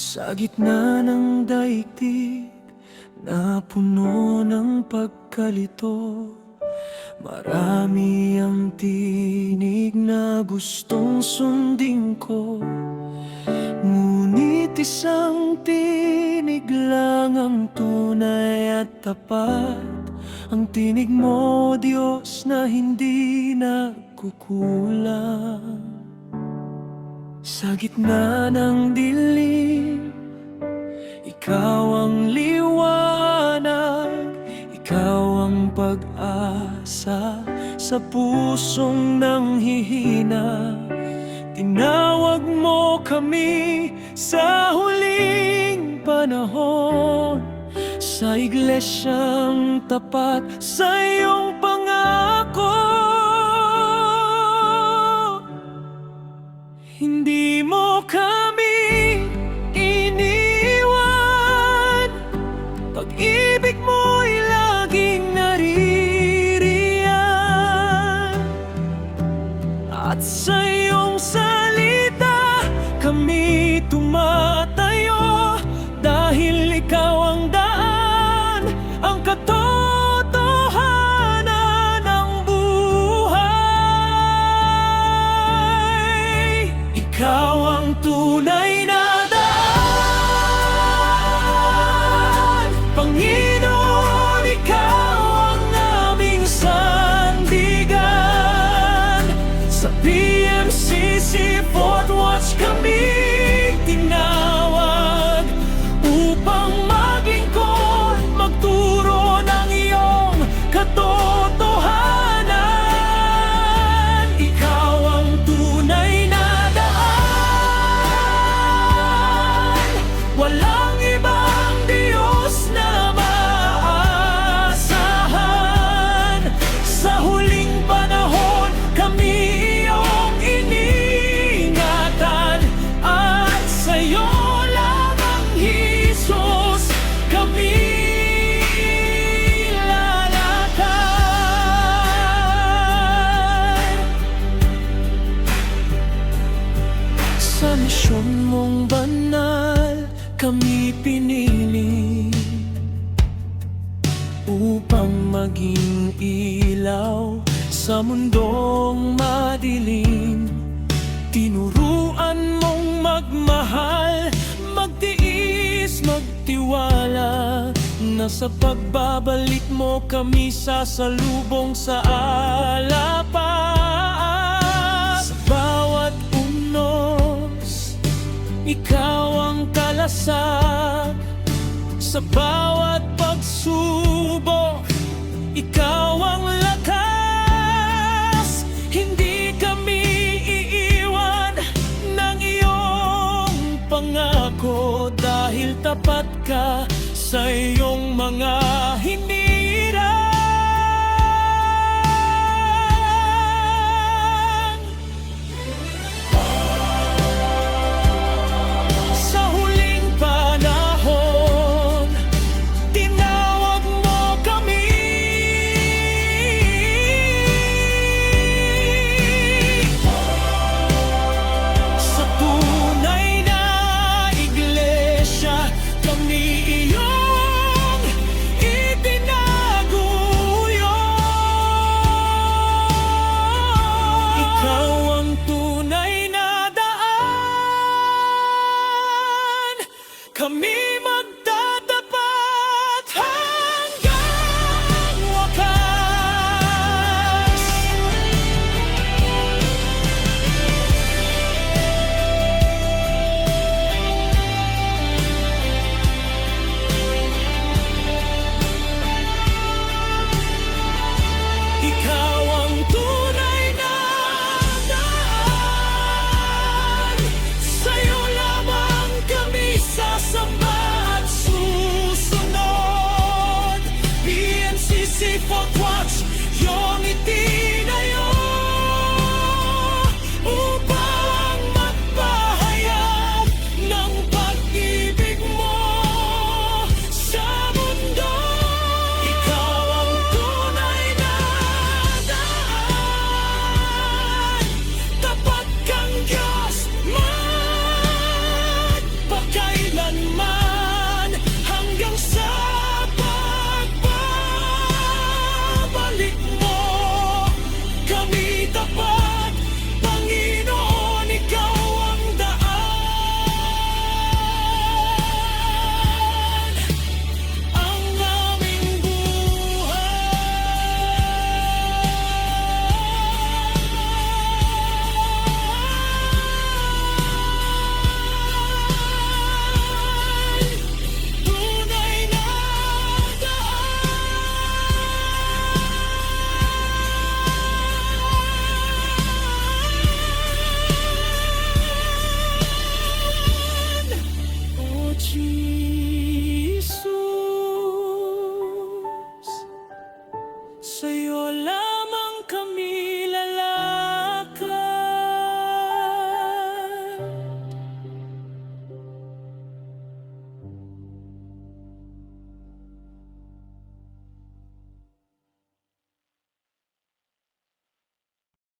Sa gitna ng daigdig na puno ng pagkalito, marami ang tinig na gustong sundin ko. Ngunit isang tinig lang ang tunay at tapat, ang tinig mo, Diyos, na hindi nagkukulang. Sa gitna ng dilim, ikaw ang liwanag, ikaw ang pag-asa sa pusong nanghihina. Tinawag mo kami sa huling panahon, sa iglesyang tapat sa iyong pangako. Hindi mo kami iniwan, pag-ibig mo'y laging naririyan, at sa iyong salita kami tumatayo, dahil ikaw ang daan, ang katotohanan ng buhay. Ikaw ang tunay na daan, Panginoon, ikaw ang aming sandigan. Sa PMCC Fourth Watch kami tinawag upang maglingkod, magturo ng iyong katotohanan. Ikaw ang tunay na daan, walang ibang Diyos na maaasahan. Sa huling panahon kami iyong iniingatan, at sa'yo lamang, Jesus, kami lalakad. Sa misyon mong banal kami pinili, upang maging ilaw sa mundong madilim. Tinuruan mong magmahal, magtiis, magtiwala, na sa pagbabalik mo kami sasalubong sa alapaan. Sa bawat unos, ikaw ang kalasag, sa bawat pagsubok, ikaw ang lakas. Hindi kami iiwan ng iyong pangako, dahil tapat ka sa iyong mga hinirang. Sa huling panahon, tinawag mo kami. Sa tunay na iglesia kami iyong itinaguyod. Ikaw ang tunay na daan, kami magtatapat hanggang wakas. Ikaw ang tunay na daan, sa'yo lamang kami sasamba. Jesus, sa'yo lang